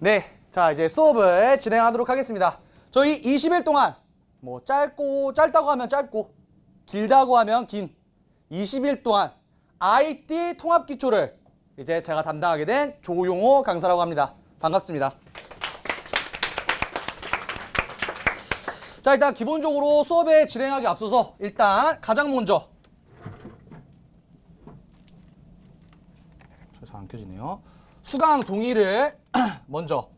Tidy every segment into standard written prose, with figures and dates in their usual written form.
네, 자 이제 수업을 진행하도록 하겠습니다. 저희 20일 동안 뭐 짧다고 하면 짧고 길다고 하면 긴 20일 동안 IT 통합 기초를 이제 제가 담당하게 된 조용호 강사라고 합니다. 반갑습니다. 자, 일단 기본적으로 수업에 진행하기 앞서서 일단 가장 먼저 잘 안 켜지네요. 수강 동의를 먼저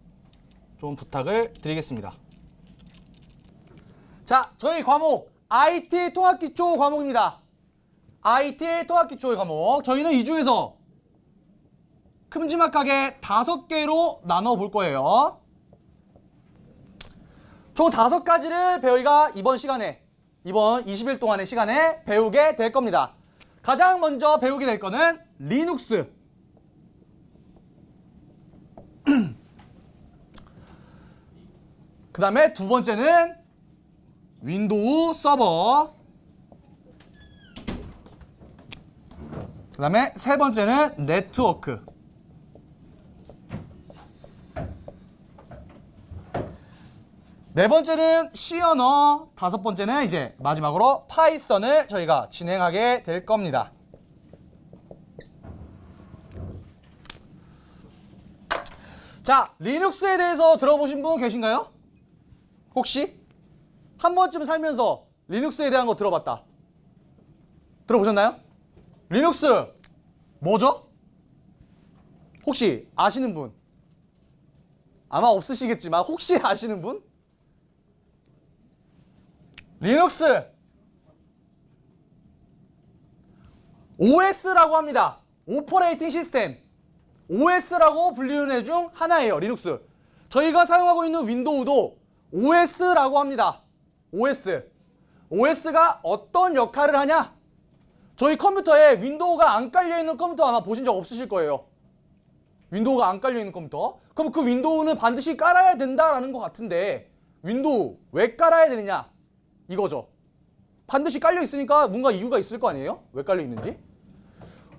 좀 부탁을 드리겠습니다. 자, 저희 과목 IT 통합기초 과목입니다. IT 통합기초의 과목. 저희는 이 중에서 큼지막하게 5개로 나눠 볼 거예요. 총 5가지를 저희가 이번 20일 동안의 시간에 배우게 될 겁니다. 가장 먼저 배우게 될 거는 리눅스. 그 다음에 두 번째는 윈도우 서버. 그 다음에 세 번째는 네트워크. 네 번째는 C 언어. 다섯 번째는 이제 마지막으로 파이썬을 저희가 진행하게 될 겁니다. 자, 리눅스에 대해서 들어보신 분 계신가요? 혹시? 한 번쯤 살면서 리눅스에 대한 거 들어봤다. 들어보셨나요? 리눅스 뭐죠? 혹시 아시는 분? 아마 없으시겠지만 혹시 아시는 분? 리눅스 OS라고 합니다. 오퍼레이팅 시스템. OS라고 불리는 애 중 하나예요. 리눅스. 저희가 사용하고 있는 윈도우도 OS라고 합니다. OS가 어떤 역할을 하냐? 저희 컴퓨터에 윈도우가 안 깔려있는 컴퓨터 아마 보신 적 없으실 거예요. 윈도우가 안 깔려있는 컴퓨터. 그럼 그 윈도우는 반드시 깔아야 된다라는 것 같은데 윈도우 왜 깔아야 되느냐? 이거죠. 반드시 깔려있으니까 뭔가 이유가 있을 거 아니에요? 왜 깔려있는지?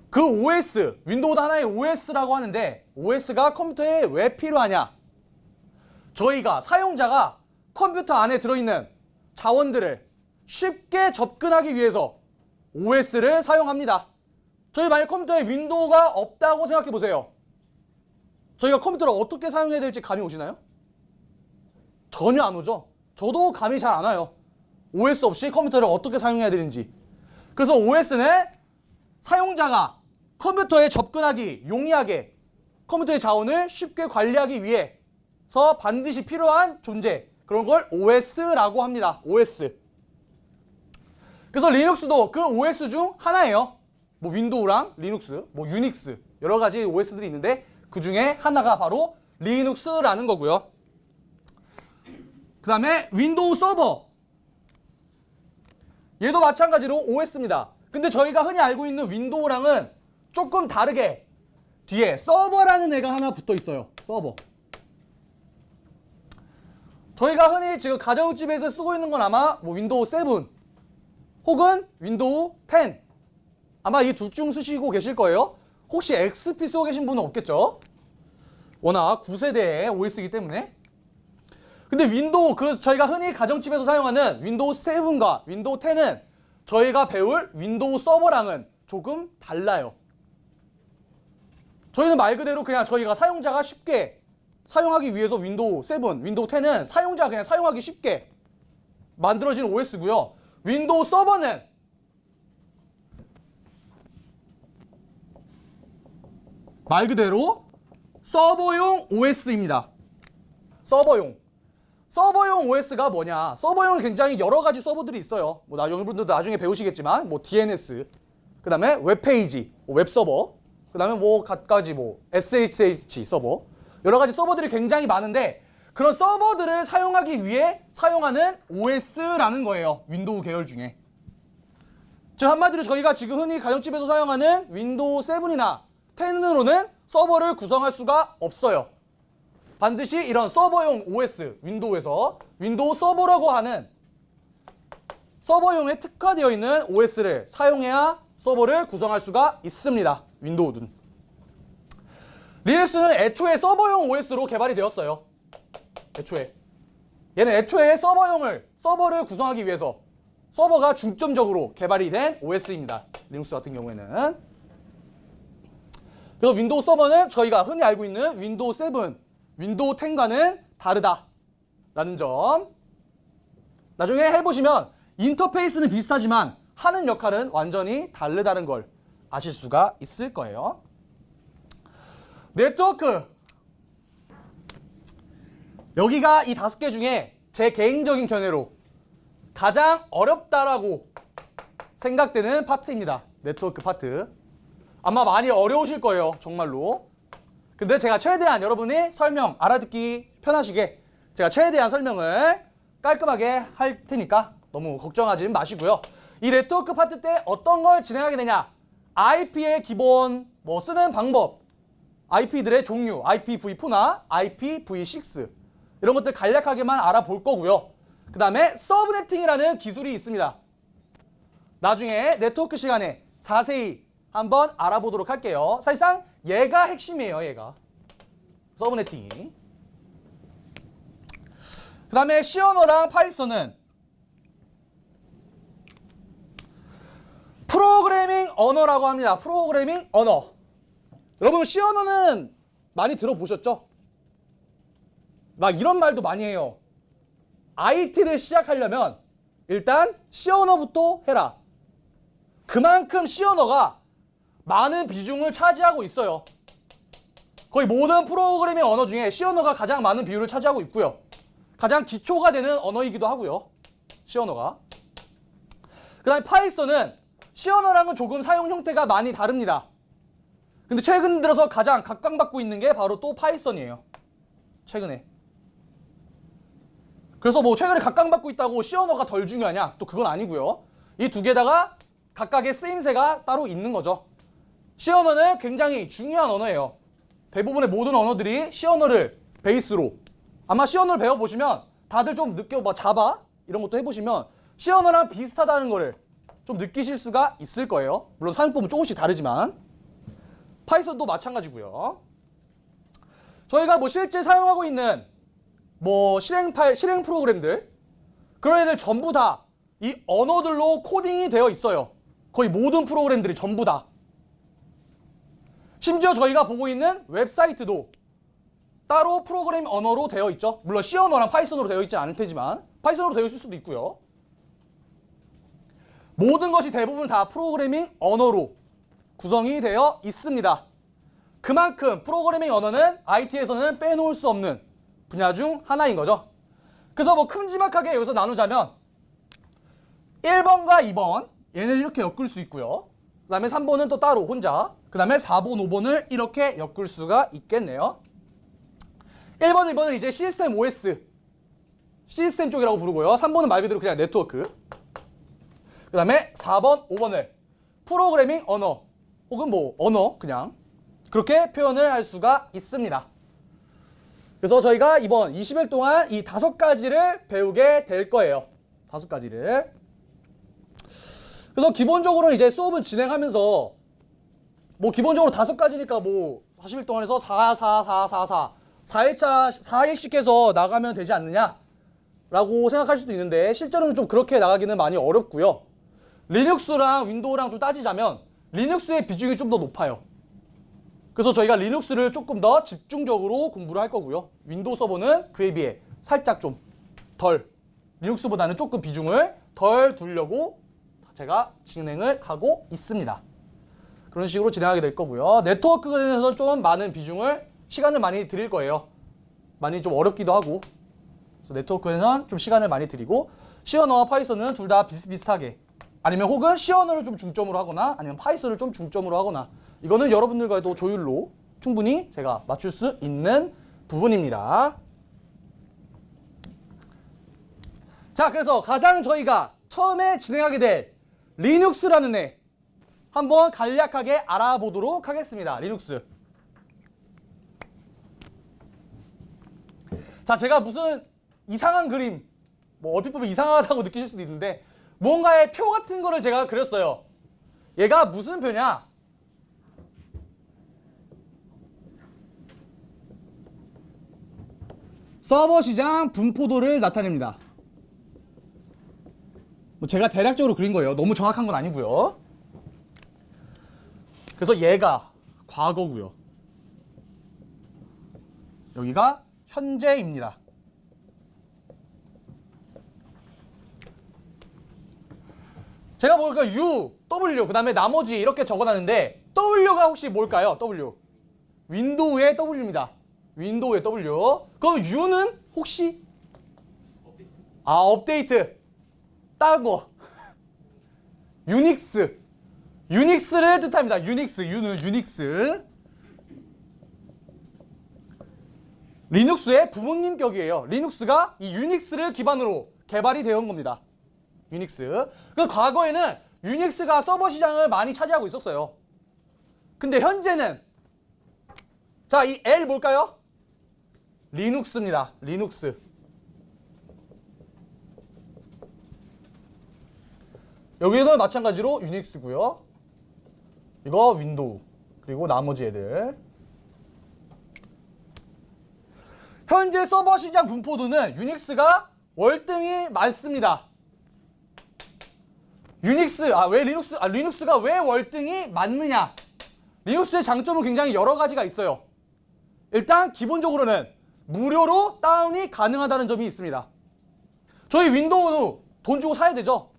그 OS, 윈도우도 하나의 OS라고 하는데 OS가 컴퓨터에 왜 필요하냐? 저희가 사용자가 컴퓨터 안에 들어있는 자원들을 쉽게 접근하기 위해서 OS를 사용합니다. 저희 만약 컴퓨터에 윈도우가 없다고 생각해 보세요. 저희가 컴퓨터를 어떻게 사용해야 될지 감이 오시나요? 전혀 안 오죠? 저도 감이 잘 안 와요. OS 없이 컴퓨터를 어떻게 사용해야 되는지. 그래서 OS는 사용자가 컴퓨터에 접근하기 용이하게 컴퓨터의 자원을 쉽게 관리하기 위해서 반드시 필요한 존재, 그런 걸 OS라고 합니다. OS. 그래서 리눅스도 그 OS 중 하나예요. 뭐 윈도우랑 리눅스, 뭐 유닉스 여러 가지 OS들이 있는데 그 중에 하나가 바로 리눅스라는 거고요. 그 다음에 윈도우 서버. 얘도 마찬가지로 OS입니다. 근데 저희가 흔히 알고 있는 윈도우랑은 조금 다르게 뒤에 서버라는 애가 하나 붙어 있어요. 서버. 저희가 흔히 지금 가정집에서 쓰고 있는 건 아마 뭐 윈도우 7 혹은 윈도우 10 아마 이 둘 중 쓰시고 계실 거예요. 혹시 XP 쓰고 계신 분은 없겠죠? 워낙 9세대의 OS이기 때문에. 근데 윈도우, 저희가 흔히 가정집에서 사용하는 윈도우 7과 윈도우 10은 저희가 배울 윈도우 서버랑은 조금 달라요. 저희는 말 그대로 그냥 저희가 사용자가 쉽게 사용하기 위해서 윈도우 7, 윈도우 10은 사용자가 그냥 사용하기 쉽게 만들어진 OS고요. 윈도우 서버는 말 그대로 서버용 OS입니다. 서버용 OS가 뭐냐? 서버용은 굉장히 여러 가지 서버들이 있어요. 뭐 여러분들도 나중에 배우시겠지만 뭐 DNS, 그 다음에 웹페이지, 웹서버, 그 다음에 뭐 갖가지 뭐 SSH 서버, 여러 가지 서버들이 굉장히 많은데 그런 서버들을 사용하기 위해 사용하는 OS라는 거예요. 윈도우 계열 중에. 즉 한마디로 저희가 지금 흔히 가정집에서 사용하는 윈도우 7이나 10으로는 서버를 구성할 수가 없어요. 반드시 이런 서버용 OS, 윈도우에서 윈도우 서버라고 하는 서버용에 특화되어 있는 OS를 사용해야 서버를 구성할 수가 있습니다. 윈도우는. 리눅스는 애초에 서버용 OS로 개발이 되었어요. 애초에. 얘는 애초에 서버를 구성하기 위해서 서버가 중점적으로 개발이 된 OS입니다. 리눅스 같은 경우에는. 그래서 윈도우 서버는 저희가 흔히 알고 있는 윈도우 7, 윈도우 10과는 다르다라는 점. 나중에 해보시면 인터페이스는 비슷하지만 하는 역할은 완전히 다르다는 걸 아실 수가 있을 거예요. 네트워크. 여기가 이 5개 중에 제 개인적인 견해로 가장 어렵다라고 생각되는 파트입니다. 네트워크 파트. 아마 많이 어려우실 거예요. 정말로. 근데 제가 최대한 여러분이 설명 알아듣기 편하시게 제가 최대한 설명을 깔끔하게 할 테니까 너무 걱정하지 마시고요. 이 네트워크 파트 때 어떤 걸 진행하게 되냐. IP의 기본 쓰는 방법, IP들의 종류, IPv4나 IPv6 이런 것들 간략하게만 알아볼 거고요. 그 다음에 서브네팅이라는 기술이 있습니다. 나중에 네트워크 시간에 자세히 한번 알아보도록 할게요. 사실상 얘가 핵심이에요. 얘가 서브네팅이. 그 다음에 C 언어랑 파이썬은 프로그래밍 언어라고 합니다. 프로그래밍 언어. 여러분 C 언어는 많이 들어보셨죠? 막 이런 말도 많이 해요. IT를 시작하려면 일단 C 언어부터 해라. 그만큼 C 언어가 많은 비중을 차지하고 있어요. 거의 모든 프로그래밍 언어 중에 C 언어가 가장 많은 비율을 차지하고 있고요. 가장 기초가 되는 언어이기도 하고요. C 언어가. 그 다음에 파이썬은 C 언어랑은 조금 사용 형태가 많이 다릅니다. 근데 최근 들어서 가장 각광받고 있는 게 바로 또 파이썬이에요. 최근에. 그래서 최근에 각광받고 있다고 C 언어가 덜 중요하냐? 또 그건 아니고요. 이 두 개다가 각각의 쓰임새가 따로 있는 거죠. C 언어는 굉장히 중요한 언어예요. 대부분의 모든 언어들이 C 언어를 베이스로 아마 C 언어를 배워보시면 다들 좀 자바 이런 것도 해보시면 C 언어랑 비슷하다는 거를 좀 느끼실 수가 있을 거예요. 물론 사용법은 조금씩 다르지만 파이썬도 마찬가지고요. 저희가 실제 사용하고 있는 실행 프로그램들 그런 애들 전부 다 이 언어들로 코딩이 되어 있어요. 거의 모든 프로그램들이 전부 다. 심지어 저희가 보고 있는 웹사이트도 따로 프로그램 언어로 되어 있죠. 물론 C 언어랑 파이썬으로 되어 있지 않을 테지만 파이썬으로 되어 있을 수도 있고요. 모든 것이 대부분 다 프로그래밍 언어로 구성이 되어 있습니다. 그만큼 프로그래밍 언어는 IT에서는 빼놓을 수 없는 분야 중 하나인 거죠. 그래서 큼지막하게 여기서 나누자면 1번과 2번 얘네를 이렇게 엮을 수 있고요. 그 다음에 3번은 또 따로 혼자, 그 다음에 4번, 5번을 이렇게 엮을 수가 있겠네요. 1번, 2번은 이제 시스템 OS, 시스템 쪽이라고 부르고요. 3번은 말 그대로 그냥 네트워크. 그 다음에 4번, 5번을 프로그래밍 언어 혹은 언어 그냥 그렇게 표현을 할 수가 있습니다. 그래서 저희가 이번 20일 동안 이 5가지를 배우게 될 거예요. 5가지를. 그래서 기본적으로 이제 수업을 진행하면서 기본적으로 5가지니까 40일 동안 해서 4일씩 해서 나가면 되지 않느냐 라고 생각하실 수도 있는데 실제로는 좀 그렇게 나가기는 많이 어렵고요. 리눅스랑 윈도우랑 좀 따지자면 리눅스의 비중이 좀 더 높아요. 그래서 저희가 리눅스를 조금 더 집중적으로 공부를 할 거고요. 윈도우 서버는 그에 비해 살짝 좀 덜, 리눅스보다는 조금 비중을 덜 두려고 제가 진행을 하고 있습니다. 그런 식으로 진행하게 될 거고요. 네트워크에서 좀 많은 시간을 많이 드릴 거예요. 많이 좀 어렵기도 하고. 그래서 네트워크에서는 좀 시간을 많이 드리고 C 언어와 파이썬은 둘 다 비슷비슷하게 아니면 혹은 C 언어를 좀 중점으로 하거나 아니면 파이썬을 좀 중점으로 하거나 이거는 여러분들과도 조율로 충분히 제가 맞출 수 있는 부분입니다. 자, 그래서 가장 저희가 처음에 진행하게 될 리눅스라는 애 한번 간략하게 알아보도록 하겠습니다. 리눅스. 자, 제가 무슨 이상한 그림, 얼핏 보면 이상하다고 느끼실 수도 있는데 무언가의 표 같은 거를 제가 그렸어요. 얘가 무슨 표냐? 서버 시장 분포도를 나타냅니다. 뭐 제가 대략적으로 그린 거예요. 너무 정확한 건 아니고요. 그래서 얘가 과거고요. 여기가 현재입니다. 제가 보니까 U, W, 그 다음에 나머지 이렇게 적어놨는데 W가 혹시 뭘까요? W. 윈도우의 W입니다. 윈도우의 W. 그럼 U는 혹시? 업데이트. 다른 거. 유닉스. 유닉스를 뜻합니다. 유닉스. U는 유닉스. 리눅스의 부모님 격이에요. 리눅스가 이 유닉스를 기반으로 개발이 되어 온 겁니다. 유닉스. 그 과거에는 유닉스가 서버 시장을 많이 차지하고 있었어요. 근데 현재는 자, 이 L 뭘까요? 리눅스입니다. 리눅스. 여기도 마찬가지로 유닉스고요. 이거 윈도우. 그리고 나머지 애들. 현재 서버 시장 분포도는 유닉스가 월등히 많습니다. 리눅스가 왜 월등히 많느냐? 리눅스의 장점은 굉장히 여러 가지가 있어요. 일단 기본적으로는 무료로 다운이 가능하다는 점이 있습니다. 저희 윈도우는 돈 주고 사야 되죠.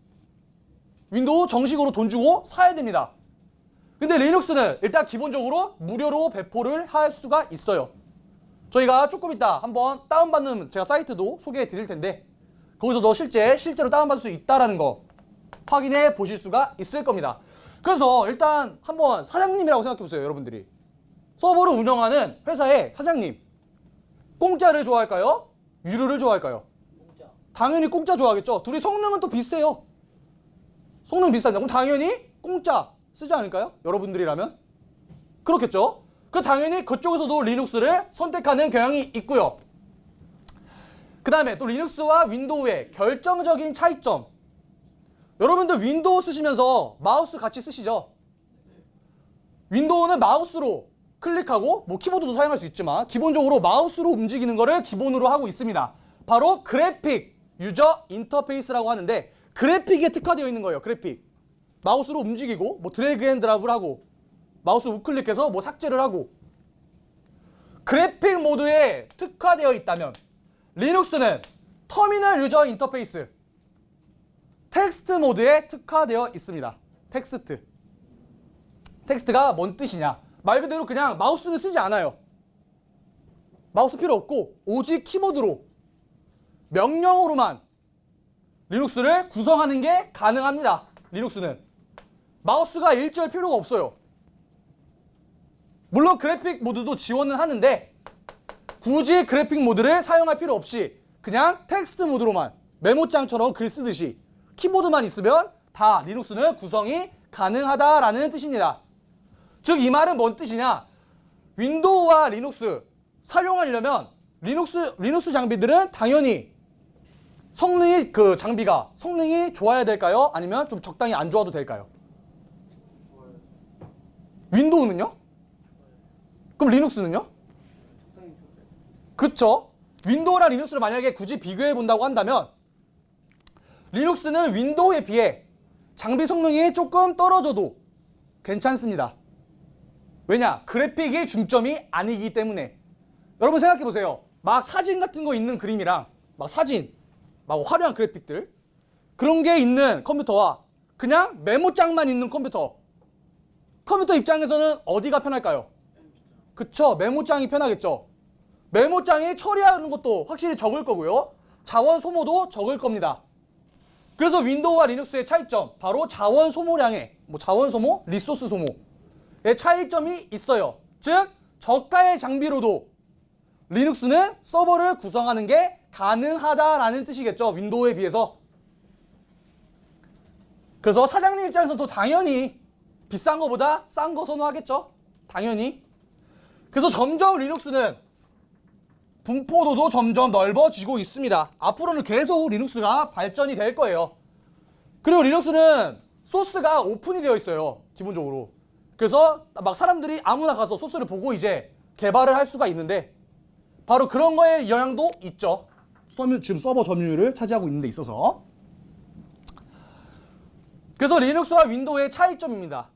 윈도우 정식으로 돈 주고 사야 됩니다. 근데 리눅스는 일단 기본적으로 무료로 배포를 할 수가 있어요. 저희가 조금 이따 한번 다운받는 제가 사이트도 소개해 드릴 텐데 거기서도 실제로 다운받을 수 있다는 거 확인해 보실 수가 있을 겁니다. 그래서 일단 한번 사장님이라고 생각해 보세요. 여러분들이 서버를 운영하는 회사의 사장님, 공짜를 좋아할까요? 유료를 좋아할까요? 공짜. 당연히 공짜 좋아하겠죠. 둘이 성능은 또 비슷해요. 성능 비슷한데 그럼 당연히 공짜 쓰지 않을까요? 여러분들이라면 그렇겠죠. 그 당연히 그쪽에서도 리눅스를 선택하는 경향이 있고요. 그 다음에 또 리눅스와 윈도우의 결정적인 차이점. 여러분들 윈도우 쓰시면서 마우스 같이 쓰시죠? 윈도우는 마우스로 클릭하고 뭐 키보드도 사용할 수 있지만 기본적으로 마우스로 움직이는 거를 기본으로 하고 있습니다. 바로 그래픽 유저 인터페이스라고 하는데 그래픽에 특화되어 있는 거예요. 그래픽. 마우스로 움직이고 뭐 드래그 앤 드랍을 하고 마우스 우클릭해서 뭐 삭제를 하고 그래픽 모드에 특화되어 있다면 리눅스는 터미널 유저 인터페이스 텍스트 모드에 특화되어 있습니다. 텍스트가 뭔 뜻이냐? 말 그대로 그냥 마우스는 쓰지 않아요. 마우스 필요 없고 오직 키보드로 명령어로만 리눅스를 구성하는 게 가능합니다. 리눅스는 마우스가 일절 필요가 없어요. 물론 그래픽 모드도 지원은 하는데 굳이 그래픽 모드를 사용할 필요 없이 그냥 텍스트 모드로만 메모장처럼 글 쓰듯이 키보드만 있으면 다 리눅스는 구성이 가능하다라는 뜻입니다. 즉 이 말은 뭔 뜻이냐? 윈도우와 리눅스 사용하려면 리눅스 장비들은 당연히 성능이 좋아야 될까요? 아니면 좀 적당히 안 좋아도 될까요? 윈도우는요? 그럼 리눅스는요? 그쵸? 윈도우랑 리눅스를 만약에 굳이 비교해 본다고 한다면 리눅스는 윈도우에 비해 장비 성능이 조금 떨어져도 괜찮습니다. 왜냐? 그래픽의 중점이 아니기 때문에. 여러분 생각해 보세요. 막 사진 같은 거 있는 그림이랑 막 화려한 그래픽들 그런 게 있는 컴퓨터와 그냥 메모장만 있는 컴퓨터 입장에서는 어디가 편할까요? 그쵸? 메모장이 편하겠죠. 메모장이 처리하는 것도 확실히 적을 거고요. 자원 소모도 적을 겁니다. 그래서 윈도우와 리눅스의 차이점, 바로 자원 소모량의 자원 소모, 리소스 소모의 차이점이 있어요. 즉 저가의 장비로도 리눅스는 서버를 구성하는 게 가능하다라는 뜻이겠죠. 윈도우에 비해서. 그래서 사장님 입장에서도 당연히 비싼 거보다 싼 거 선호하겠죠. 당연히. 그래서 점점 리눅스는 분포도도 점점 넓어지고 있습니다. 앞으로는 계속 리눅스가 발전이 될 거예요. 그리고 리눅스는 소스가 오픈이 되어 있어요. 기본적으로. 그래서 막 사람들이 아무나 가서 소스를 보고 이제 개발을 할 수가 있는데 바로 그런 거에 영향도 있죠. 지금 서버 점유율을 차지하고 있는 데 있어서. 그래서 리눅스와 윈도우의 차이점입니다.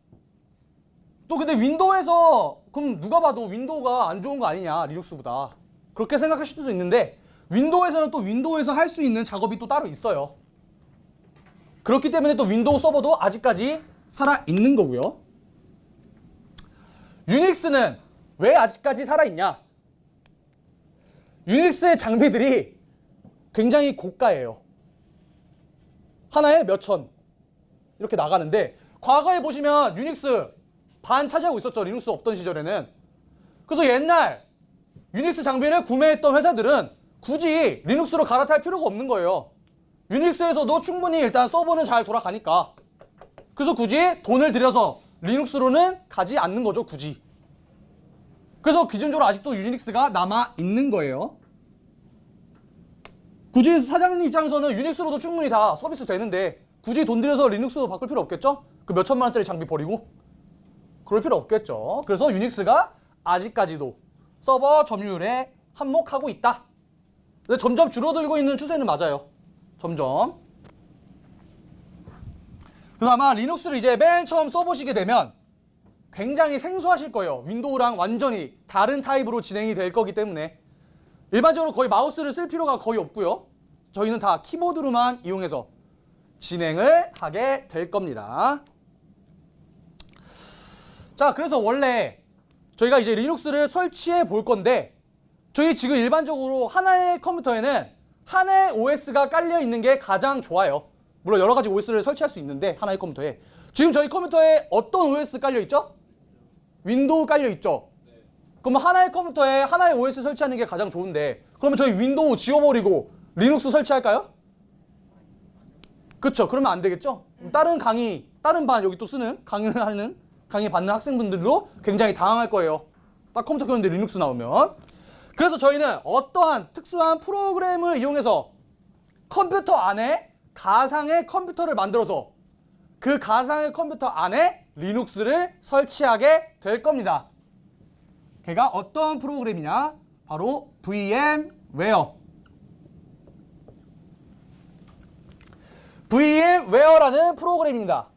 또 근데 윈도우에서 그럼 누가 봐도 윈도우가 안 좋은 거 아니냐, 리눅스보다. 그렇게 생각하실 수도 있는데 윈도우에서는 또 윈도우에서 할 수 있는 작업이 또 따로 있어요. 그렇기 때문에 또 윈도우 서버도 아직까지 살아있는 거고요. 유닉스는 왜 아직까지 살아있냐? 유닉스의 장비들이 굉장히 고가예요. 하나에 몇천 이렇게 나가는데 과거에 보시면 유닉스 반 차지하고 있었죠. 리눅스 없던 시절에는. 그래서 옛날 유닉스 장비를 구매했던 회사들은 굳이 리눅스로 갈아탈 필요가 없는 거예요. 유닉스에서도 충분히 일단 서버는 잘 돌아가니까. 그래서 굳이 돈을 들여서 리눅스로는 가지 않는 거죠, 굳이. 그래서 기존적으로 아직도 유닉스가 남아있는 거예요. 굳이 사장님 입장에서는 유닉스로도 충분히 다 서비스 되는데 굳이 돈 들여서 리눅스로 바꿀 필요 없겠죠? 그 몇천만 원짜리 장비 버리고. 그럴 필요 없겠죠. 그래서 유닉스가 아직까지도 서버 점유율에 한몫하고 있다. 근데 점점 줄어들고 있는 추세는 맞아요. 점점. 그래서 아마 리눅스를 이제 맨 처음 써보시게 되면 굉장히 생소하실 거예요. 윈도우랑 완전히 다른 타입으로 진행이 될 거기 때문에. 일반적으로 거의 마우스를 쓸 필요가 거의 없고요. 저희는 다 키보드로만 이용해서 진행을 하게 될 겁니다. 자, 그래서 원래 저희가 이제 리눅스를 설치해 볼 건데 저희 지금 일반적으로 하나의 컴퓨터에는 하나의 OS가 깔려 있는 게 가장 좋아요. 물론 여러 가지 OS를 설치할 수 있는데 하나의 컴퓨터에. 지금 저희 컴퓨터에 어떤 OS 깔려 있죠? 윈도우 깔려 있죠? 그럼 하나의 컴퓨터에 하나의 OS 설치하는 게 가장 좋은데 그러면 저희 윈도우 지워버리고 리눅스 설치할까요? 그쵸? 그러면 안 되겠죠? 다른 반 여기 또 쓰는 강의 받는 학생분들도 굉장히 당황할 거예요. 딱 컴퓨터 켰는데 리눅스 나오면. 그래서 저희는 어떠한 특수한 프로그램을 이용해서 컴퓨터 안에 가상의 컴퓨터를 만들어서 그 가상의 컴퓨터 안에 리눅스를 설치하게 될 겁니다. 걔가 어떤 프로그램이냐? 바로 VM웨어. VM웨어라는 프로그램입니다.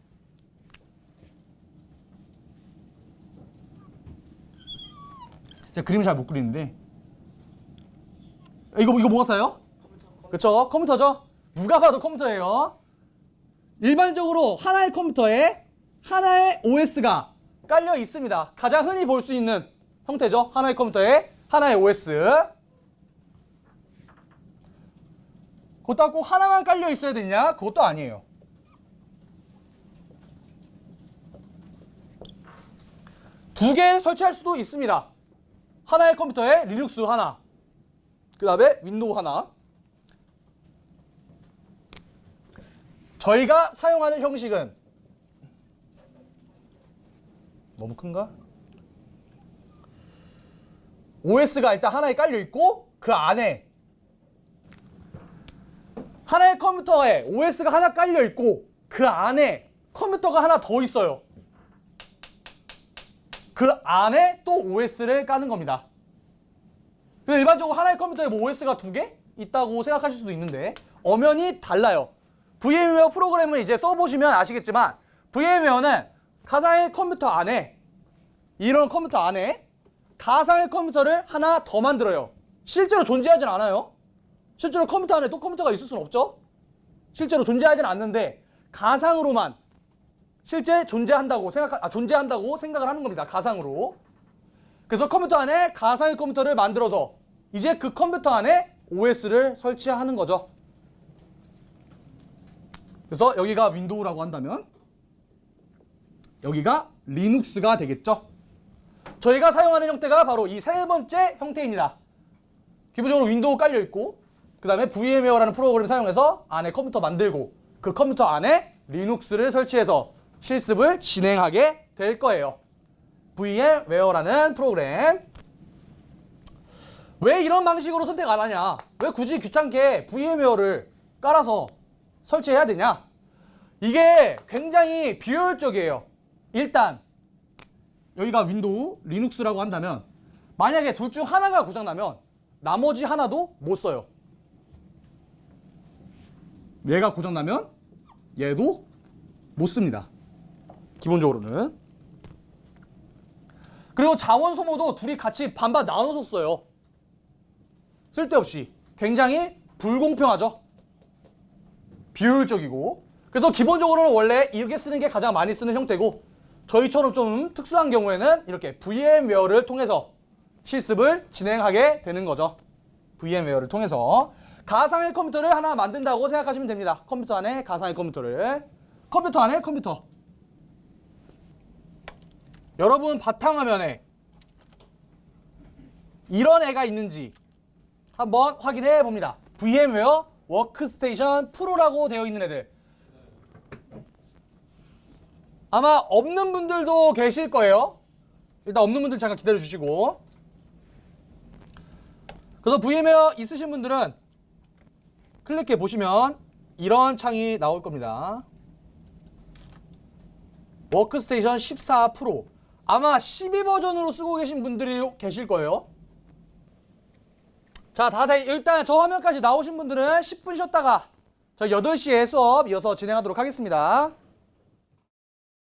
제가 그림을 잘 못 그리는데 이거 뭐 같아요? 그쵸? 컴퓨터죠? 누가 봐도 컴퓨터예요. 일반적으로 하나의 컴퓨터에 하나의 OS가 깔려 있습니다. 가장 흔히 볼 수 있는 형태죠. 하나의 컴퓨터에 하나의 OS. 그것도 꼭 하나만 깔려 있어야 되냐? 그것도 아니에요. 두 개 설치할 수도 있습니다. 하나의 컴퓨터에 리눅스 하나, 그 다음에 윈도우 하나. 저희가 사용하는 형식은 너무 큰가? OS가 일단 하나에 깔려 있고 그 안에 하나의 컴퓨터에 OS가 하나 깔려 있고 그 안에 컴퓨터가 하나 더 있어요. 그 안에 또 OS를 까는 겁니다. 일반적으로 하나의 컴퓨터에 뭐 OS가 두 개 있다고 생각하실 수도 있는데 엄연히 달라요. VM웨어 프로그램을 이제 써보시면 아시겠지만 VM웨어는 가상의 컴퓨터 안에 이런 컴퓨터 안에 가상의 컴퓨터를 하나 더 만들어요. 실제로 존재하진 않아요. 실제로 컴퓨터 안에 또 컴퓨터가 있을 수는 없죠. 실제로 존재하진 않는데 가상으로만 실제 존재한다고 생각을 하는 겁니다. 가상으로. 그래서 컴퓨터 안에 가상의 컴퓨터를 만들어서 이제 그 컴퓨터 안에 OS를 설치하는 거죠. 그래서 여기가 윈도우라고 한다면 여기가 리눅스가 되겠죠. 저희가 사용하는 형태가 바로 이 세 번째 형태입니다. 기본적으로 윈도우 깔려 있고 그 다음에 VM웨어라는 프로그램을 사용해서 안에 컴퓨터 만들고 그 컴퓨터 안에 리눅스를 설치해서 실습을 진행하게 될 거예요. VM웨어라는 프로그램. 왜 이런 방식으로 선택 안 하냐? 왜 굳이 귀찮게 VM웨어를 깔아서 설치해야 되냐? 이게 굉장히 비효율적이에요. 일단 여기가 윈도우, 리눅스라고 한다면 만약에 둘 중 하나가 고장나면 나머지 하나도 못 써요. 얘가 고장나면 얘도 못 씁니다. 기본적으로는. 그리고 자원 소모도 둘이 같이 반반 나눠서 써요. 쓸데없이. 굉장히 불공평하죠. 비효율적이고. 그래서 기본적으로는 원래 이렇게 쓰는 게 가장 많이 쓰는 형태고, 저희처럼 좀 특수한 경우에는 이렇게 VMware를 통해서 실습을 진행하게 되는 거죠. VMware를 통해서. 가상의 컴퓨터를 하나 만든다고 생각하시면 됩니다. 컴퓨터 안에 가상의 컴퓨터를. 컴퓨터 안에 컴퓨터. 여러분 바탕화면에 이런 애가 있는지 한번 확인해 봅니다. VMware 워크스테이션 프로라고 되어 있는 애들. 아마 없는 분들도 계실 거예요. 일단 없는 분들 잠깐 기다려 주시고. 그래서 VMware 있으신 분들은 클릭해 보시면 이런 창이 나올 겁니다. 워크스테이션 14 프로. 아마 12 버전으로 쓰고 계신 분들이 계실 거예요. 자, 다들 일단 저 화면까지 나오신 분들은 10분 쉬었다가 저 8시에 수업 이어서 진행하도록 하겠습니다.